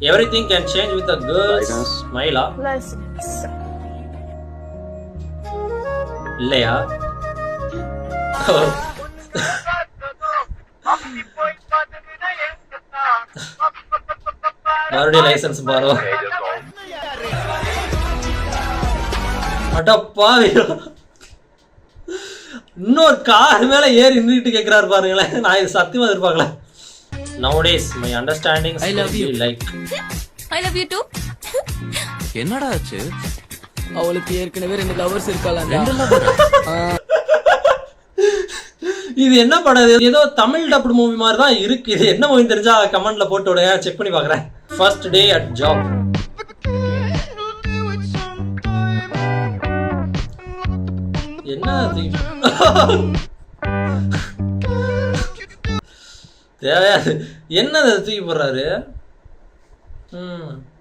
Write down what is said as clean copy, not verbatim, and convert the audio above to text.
Everything can change with a girl's smile. இல்லையா? மறுபடியும் licence பாரு. அடப்பாவி, இன்னொரு கார் மேல ஏறி நின்றுட்டு கேட்கிறாரு பாருங்களேன். நான் இது சத்தியமா எதிர்பார்க்கல. Nowadays my understanding I love you. Like I love you too. என்னடா ஆச்சு? அவளுக்கு ஏற்கனவே 2 லவர்ஸ் இருக்காளாம். இது என்ன படம்? ஏதோ தமிழ் டப்டு மூவி மாதிரி தான் இருக்கு. இது என்ன மூவி தெரிஞ்சா கமெண்ட்ல போட்டு விடுங்க, செக் பண்ணி பார்க்கறேன். First day at job. என்ன அது? தேவையா? என்ன தூக்கி போடுறாரு?